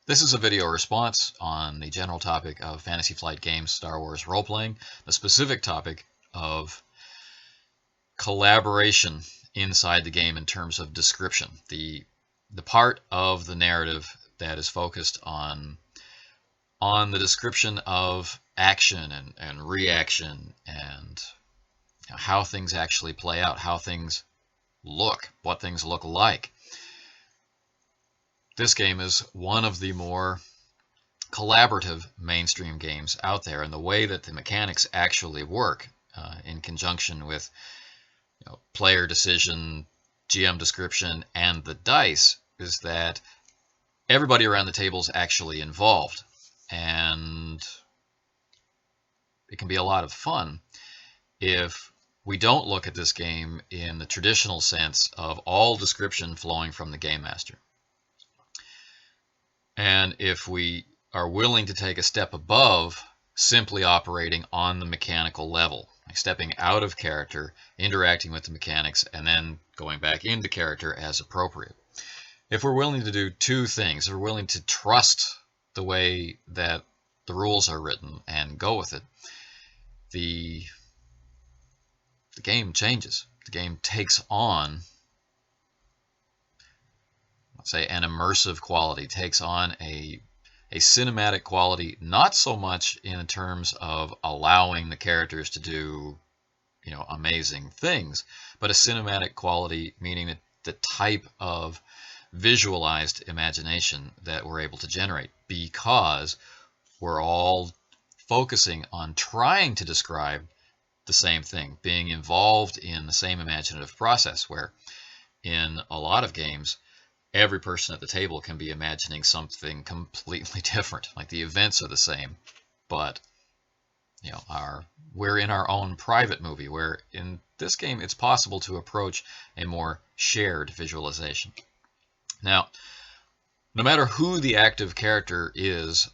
This is a video response on the general topic of Fantasy Flight Games Star Wars role-playing, the specific topic of collaboration inside the game in terms of description, the part of the narrative that is focused on the description of action and reaction and how things actually play out, how things look, what things look like. This game is one of the more collaborative mainstream games out there, and the way that the mechanics actually work in conjunction with player decision, GM description, and the dice is that everybody around the table is actually involved, and it can be a lot of fun if we don't look at this game in the traditional sense of all description flowing from the game master. And if we are willing to take a step above simply operating on the mechanical level, like stepping out of character, interacting with the mechanics, and then going back into character as appropriate. If we're willing to do two things, if we're willing to trust the way that the rules are written and go with it, the game changes. The game takes on, let's say, an immersive quality, takes on a cinematic quality, not so much in terms of allowing the characters to do, amazing things, but a cinematic quality meaning that the type of visualized imagination that we're able to generate, because we're all focusing on trying to describe the same thing, being involved in the same imaginative process, where in a lot of games, every person at the table can be imagining something completely different. Like the events are the same, but we're in our own private movie, where in this game it's possible to approach a more shared visualization. Now, no matter who the active character is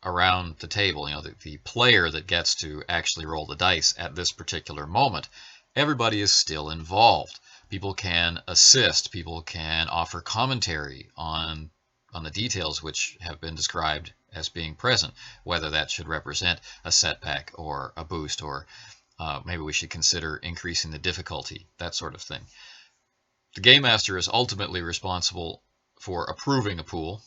around the table, the player that gets to actually roll the dice at this particular moment, everybody is still involved. People can assist, people can offer commentary on the details which have been described as being present, whether that should represent a setback or a boost, or maybe we should consider increasing the difficulty, that sort of thing. The Game Master is ultimately responsible for approving a pool,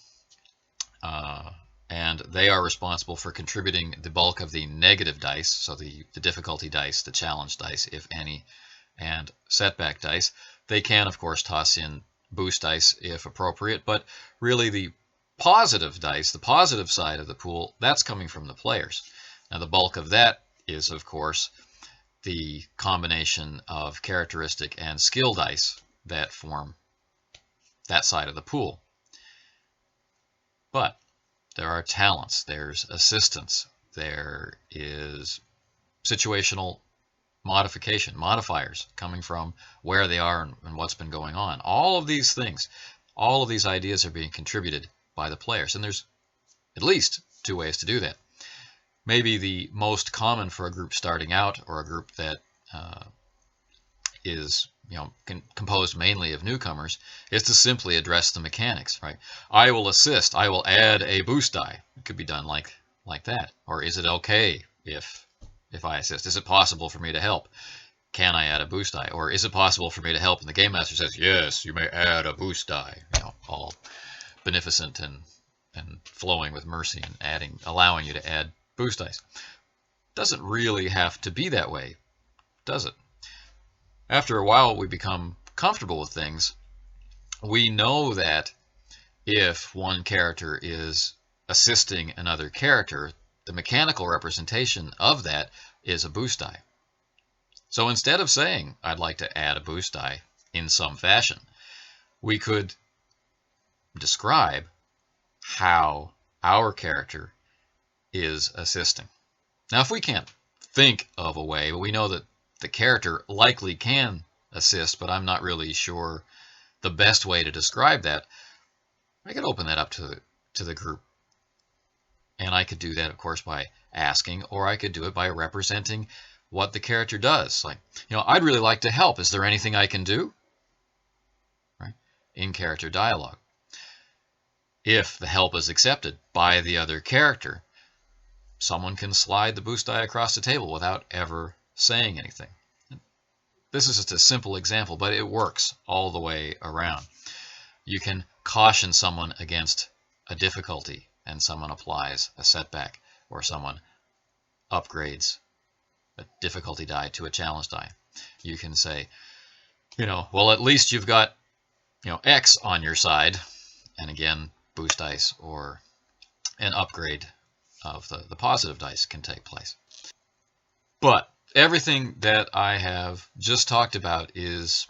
and they are responsible for contributing the bulk of the negative dice, so the difficulty dice, the challenge dice, if any, and setback dice. They can, of course, toss in boost dice if appropriate, but really the positive dice, the positive side of the pool, that's coming from the players. Now, the bulk of that is, of course, the combination of characteristic and skill dice that form that side of the pool. But there are talents, there's assistance, there is situational modification, modifiers coming from where they are and what's been going on. All of these things, all of these ideas are being contributed by the players, and there's at least two ways to do that. Maybe the most common for a group starting out, or a group that is composed mainly of newcomers, is to simply address the mechanics, right? I will assist, I will add a boost die. It could be done like that. Or is it okay if I assist? Is it possible for me to help? Can I add a boost die? Or is it possible for me to help? And the Game Master says, yes, you may add a boost die. All beneficent and flowing with mercy, and allowing you to add boost dice. Doesn't really have to be that way, does it? After a while, we become comfortable with things. We know that if one character is assisting another character, the mechanical representation of that is a boost die. So instead of saying, I'd like to add a boost die in some fashion, we could describe how our character is assisting. Now, if we can't think of a way, but we know that the character likely can assist, but I'm not really sure the best way to describe that, I could open that up to the group. And I could do that, of course, by asking, or I could do it by representing what the character does. Like, I'd really like to help. Is there anything I can do? Right? In character dialogue. If the help is accepted by the other character, someone can slide the boost die across the table without ever saying anything. This is just a simple example, but it works all the way around. You can caution someone against a difficulty, and someone applies a setback, or someone upgrades a difficulty die to a challenge die. You can say, well, at least you've got, X on your side, and again, boost dice or an upgrade of the positive dice can take place. But everything that I have just talked about is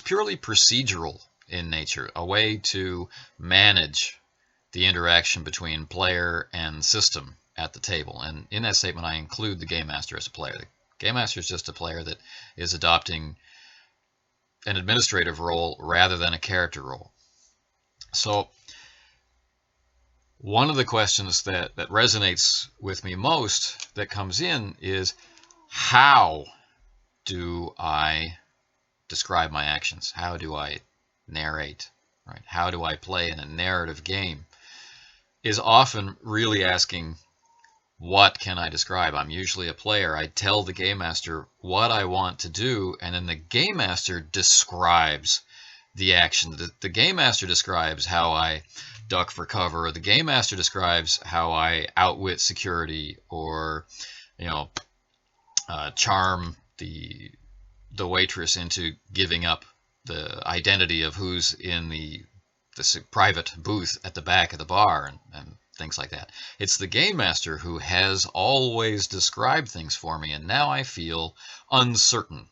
purely procedural in nature, a way to manage the interaction between player and system at the table. And in that statement, I include the Game Master as a player. The Game Master is just a player that is adopting an administrative role rather than a character role. So one of the questions that resonates with me most that comes in is, how do I describe my actions? How do I narrate? Right? How do I play in a narrative game? Is often really asking, what can I describe? I'm usually a player. I tell the Game Master what I want to do, and then the Game Master describes the action. The Game Master describes how I duck for cover. The Game Master describes how I outwit security, or charm the waitress into giving up the identity of who's in the private booth at the back of the bar, and things like that. It's the Game Master who has always described things for me, and now I feel uncertain.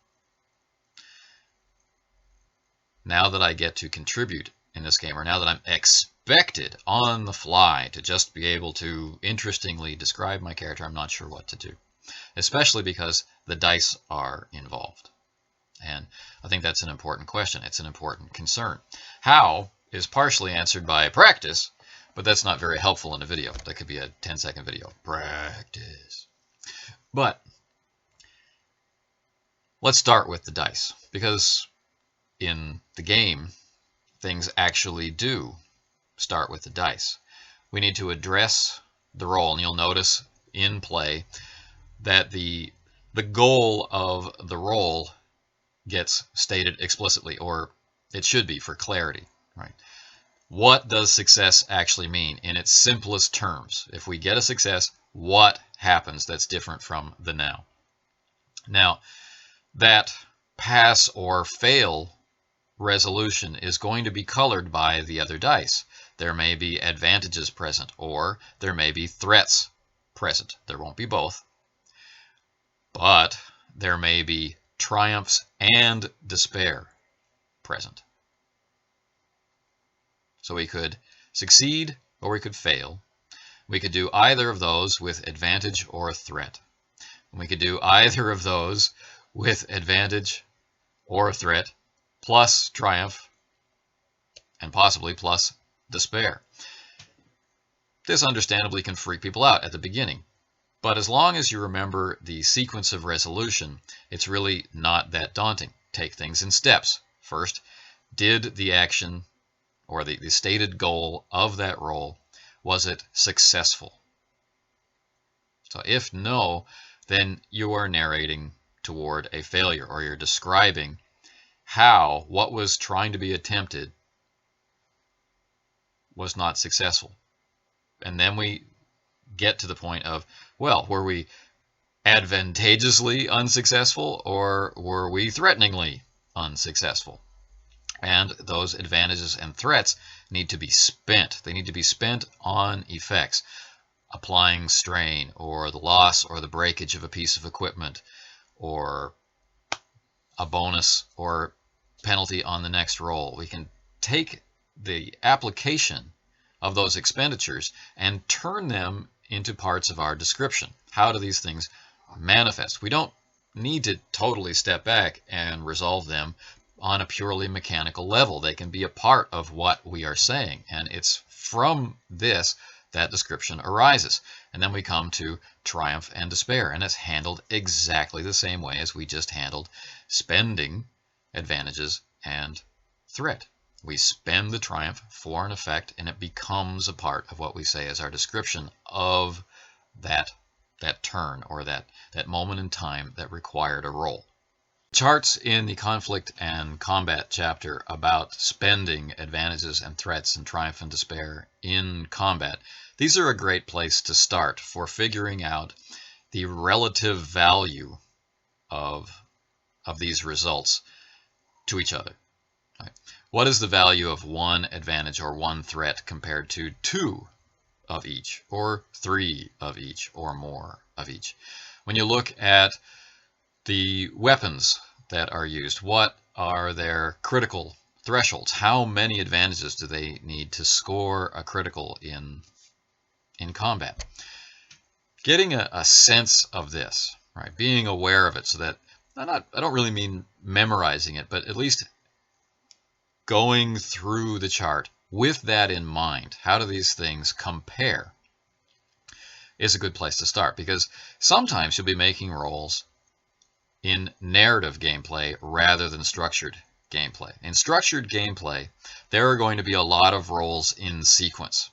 Now that I get to contribute in this game, or now that I'm expected on the fly to just be able to interestingly describe my character, I'm not sure what to do, especially because the dice are involved. And I think that's an important question. It's an important concern. How is partially answered by practice, but that's not very helpful in a video. That could be a 10-second video. Practice. But let's start with the dice, because in the game, things actually do start with the dice. We need to address the roll, and you'll notice in play that the goal of the roll gets stated explicitly, or it should be for clarity, right? What does success actually mean in its simplest terms? If we get a success, what happens that's different from the now? Now, that pass or fail resolution is going to be colored by the other dice. There may be advantages present, or there may be threats present. There won't be both, but there may be triumphs and despair present. So we could succeed or we could fail. We could do either of those with advantage or threat. We could do either of those with advantage or threat, plus triumph, and possibly plus despair. This understandably can freak people out at the beginning. But as long as you remember the sequence of resolution, it's really not that daunting. Take things in steps. First, did the action or the stated goal of that roll, was it successful? So if no, then you are narrating toward a failure, or you're describing how what was trying to be attempted was not successful. And then we get to the point of, well, were we advantageously unsuccessful, or were we threateningly unsuccessful? And those advantages and threats need to be spent. They need to be spent on effects, applying strain, or the loss or the breakage of a piece of equipment, or a bonus or penalty on the next roll. We can take the application of those expenditures and turn them into parts of our description. How do these things manifest? We don't need to totally step back and resolve them on a purely mechanical level. They can be a part of what we are saying, and it's from this that description arises. And then we come to triumph and despair, and it's handled exactly the same way as we just handled spending, advantages, and threat. We spend the triumph for an effect, and it becomes a part of what we say as our description of that turn or that moment in time that required a roll. Charts in the conflict and combat chapter about spending advantages and threats and triumph and despair in combat. These are a great place to start for figuring out the relative value of these results to each other. Right? What is the value of one advantage or one threat compared to 2 of each, or 3 of each, or more of each? When you look at the weapons that are used, what are their critical thresholds? How many advantages do they need to score a critical in combat? Getting a sense of this, right? Being aware of it, so that I don't really mean memorizing it, but at least going through the chart with that in mind. How do these things compare? Is a good place to start, because sometimes you'll be making rolls in narrative gameplay rather than structured gameplay. In structured gameplay, there are going to be a lot of rolls in sequence.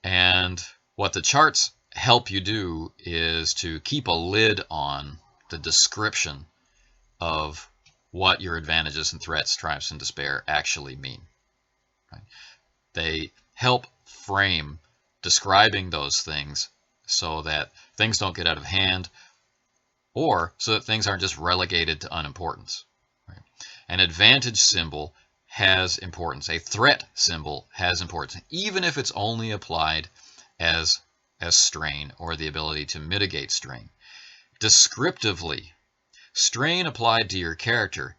And what the charts help you do is to keep a lid on the description of what your advantages and threats, triumphs and despair actually mean. Right? They help frame describing those things so that things don't get out of hand, or so that things aren't just relegated to unimportance. Right? An advantage symbol has importance. A threat symbol has importance, even if it's only applied as strain or the ability to mitigate strain. Descriptively, strain applied to your character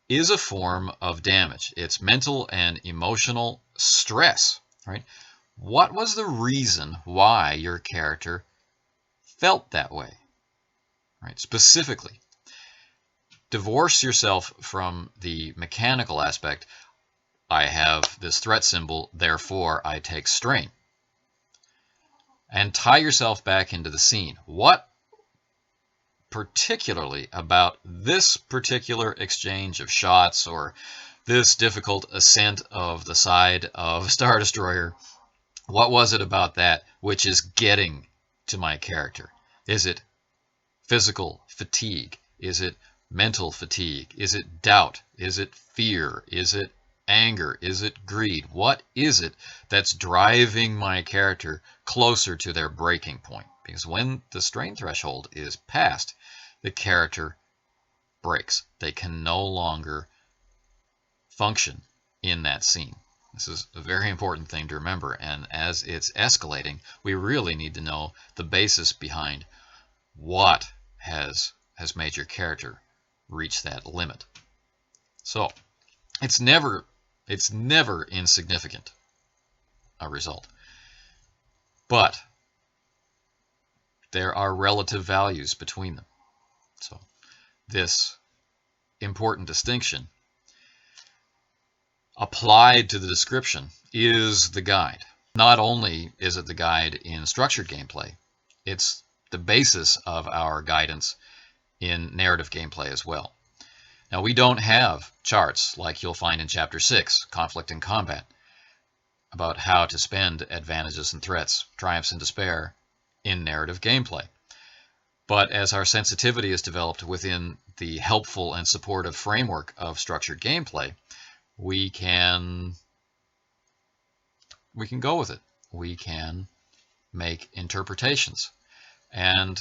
is a form of damage. It's mental and emotional stress. Right? What was the reason why your character felt that way? Right? Specifically, divorce yourself from the mechanical aspect. I have this threat symbol, therefore I take strain. And tie yourself back into the scene. What particularly about this particular exchange of shots, or this difficult ascent of the side of Star Destroyer, what was it about that which is getting to my character? Is it physical fatigue? Is it mental fatigue? Is it doubt? Is it fear? Is it anger? Is it greed? What is it that's driving my character closer to their breaking point? Because when the strain threshold is passed, the character breaks. They can no longer function in that scene. This is a very important thing to remember, and as it's escalating, we really need to know the basis behind what has made your character reach that limit. So it's never insignificant, a result, but there are relative values between them. So this important distinction applied to the description is the guide. Not only is it the guide in structured gameplay, it's the basis of our guidance in narrative gameplay as well. Now, we don't have charts like you'll find in Chapter 6, Conflict and Combat, about how to spend advantages and threats, triumphs and despair in narrative gameplay. But as our sensitivity is developed within the helpful and supportive framework of structured gameplay, we can go with it. We can make interpretations. And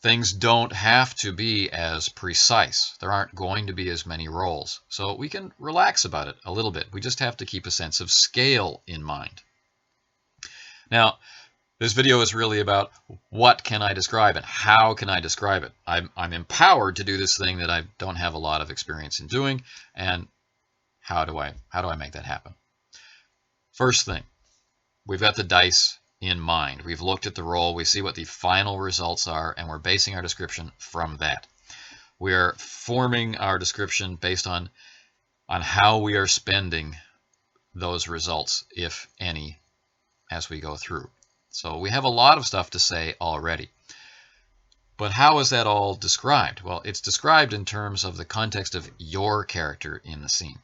things don't have to be as precise. There aren't going to be as many rolls. So we can relax about it a little bit. We just have to keep a sense of scale in mind. Now, this video is really about what can I describe and how can I describe it. I'm empowered to do this thing that I don't have a lot of experience in doing, and how do I make that happen? First thing, we've got the dice in mind. We've looked at the roll, we see what the final results are, and we're basing our description from that. We're forming our description based on how we are spending those results, if any, as we go through. So we have a lot of stuff to say already. But how is that all described? Well, it's described in terms of the context of your character in the scene.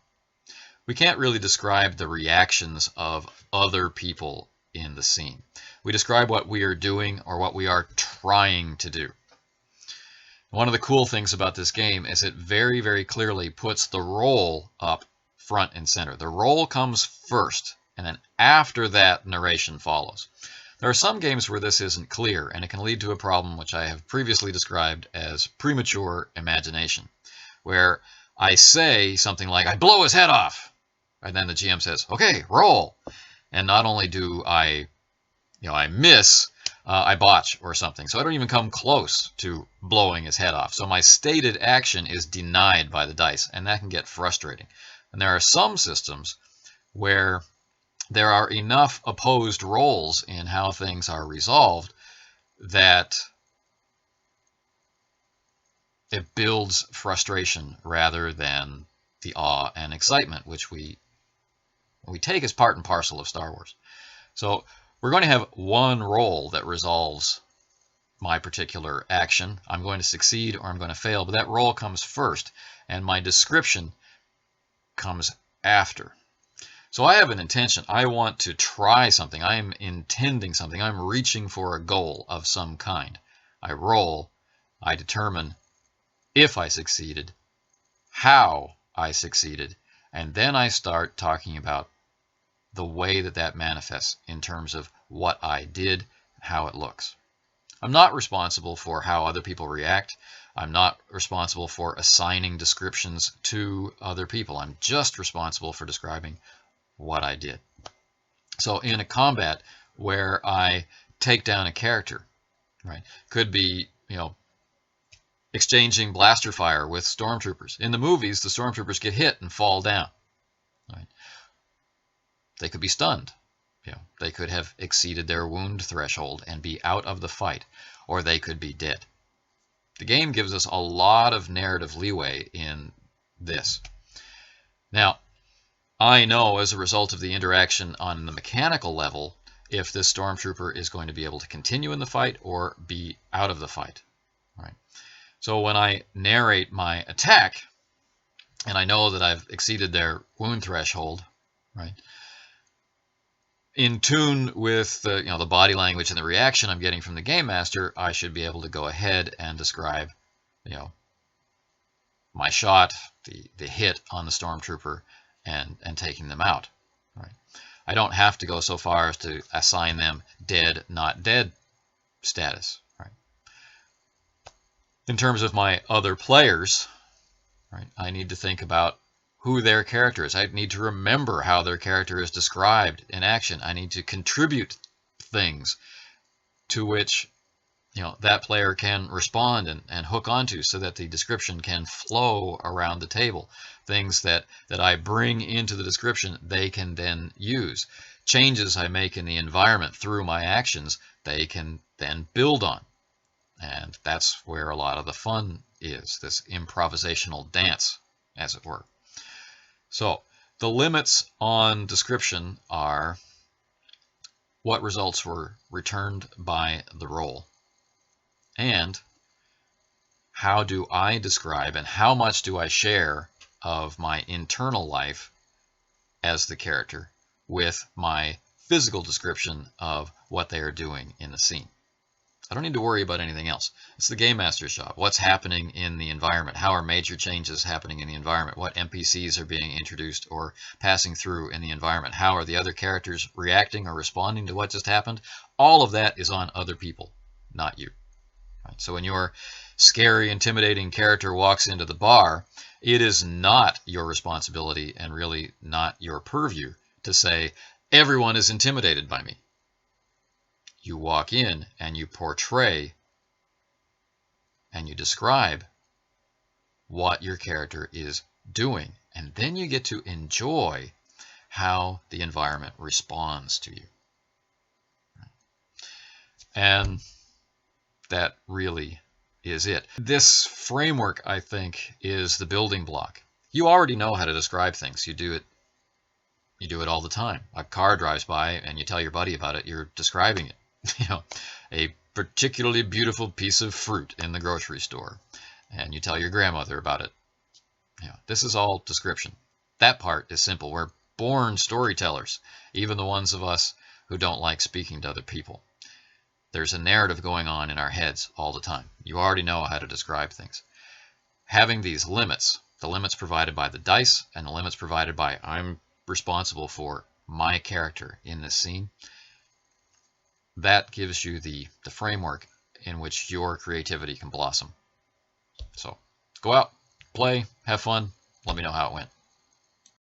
We can't really describe the reactions of other people in the scene. We describe what we are doing or what we are trying to do. One of the cool things about this game is it very, very clearly puts the role up front and center. The role comes first, and then after that, narration follows. There are some games where this isn't clear, and it can lead to a problem which I have previously described as premature imagination, where I say something like, I blow his head off, and then the GM says, okay, roll. And not only do I miss, I botch or something. So I don't even come close to blowing his head off. So my stated action is denied by the dice, and that can get frustrating. And there are some systems where there are enough opposed roles in how things are resolved that it builds frustration rather than the awe and excitement which we take as part and parcel of Star Wars. So we're going to have one role that resolves my particular action. I'm going to succeed or I'm going to fail, but that role comes first, and my description comes after. So I have an intention. I want to try something. I am intending something. I'm reaching for a goal of some kind. I roll. I determine if I succeeded, how I succeeded, and then I start talking about the way that that manifests in terms of what I did, how it looks. I'm not responsible for how other people react. I'm not responsible for assigning descriptions to other people. I'm just responsible for describing what I did. So in a combat where I take down a character, right, could be, exchanging blaster fire with stormtroopers. In the movies, the stormtroopers get hit and fall down. Right? They could be stunned. They could have exceeded their wound threshold and be out of the fight, or they could be dead. The game gives us a lot of narrative leeway in this. Now, I know as a result of the interaction on the mechanical level if this stormtrooper is going to be able to continue in the fight or be out of the fight. Right? So when I narrate my attack, and I know that I've exceeded their wound threshold, right? In tune with the body language and the reaction I'm getting from the game master, I should be able to go ahead and describe, my shot, the hit on the stormtrooper, and taking them out. Right? I don't have to go so far as to assign them dead, not dead status. Right? In terms of my other players, right, I need to think about who their character is. I need to remember how their character is described in action. I need to contribute things to which that player can respond and hook onto so that the description can flow around the table. Things that I bring into the description, they can then use. Changes I make in the environment through my actions, they can then build on. And that's where a lot of the fun is, this improvisational dance, as it were. So the limits on description are what results were returned by the roll, and how do I describe and how much do I share of my internal life as the character with my physical description of what they are doing in the scene. I don't need to worry about anything else. It's the game master's job. What's happening in the environment? How are major changes happening in the environment? What NPCs are being introduced or passing through in the environment? How are the other characters reacting or responding to what just happened? All of that is on other people, not you. Right? So when your scary, intimidating character walks into the bar, it is not your responsibility and really not your purview to say, everyone is intimidated by me. You walk in and you portray and you describe what your character is doing. And then you get to enjoy how the environment responds to you. And that really is it. This framework, I think, is the building block. You already know how to describe things. You do it all the time. A car drives by and you tell your buddy about it. You're describing it. a particularly beautiful piece of fruit in the grocery store, and you tell your grandmother about it. This is all description. That part is simple. We're born storytellers, even the ones of us who don't like speaking to other people. There's a narrative going on in our heads all the time. You already know how to describe things. Having these limits, the limits provided by the dice and the limits provided by I'm responsible for my character in this scene, that gives you the framework in which your creativity can blossom. So go out, play, have fun, let me know how it went.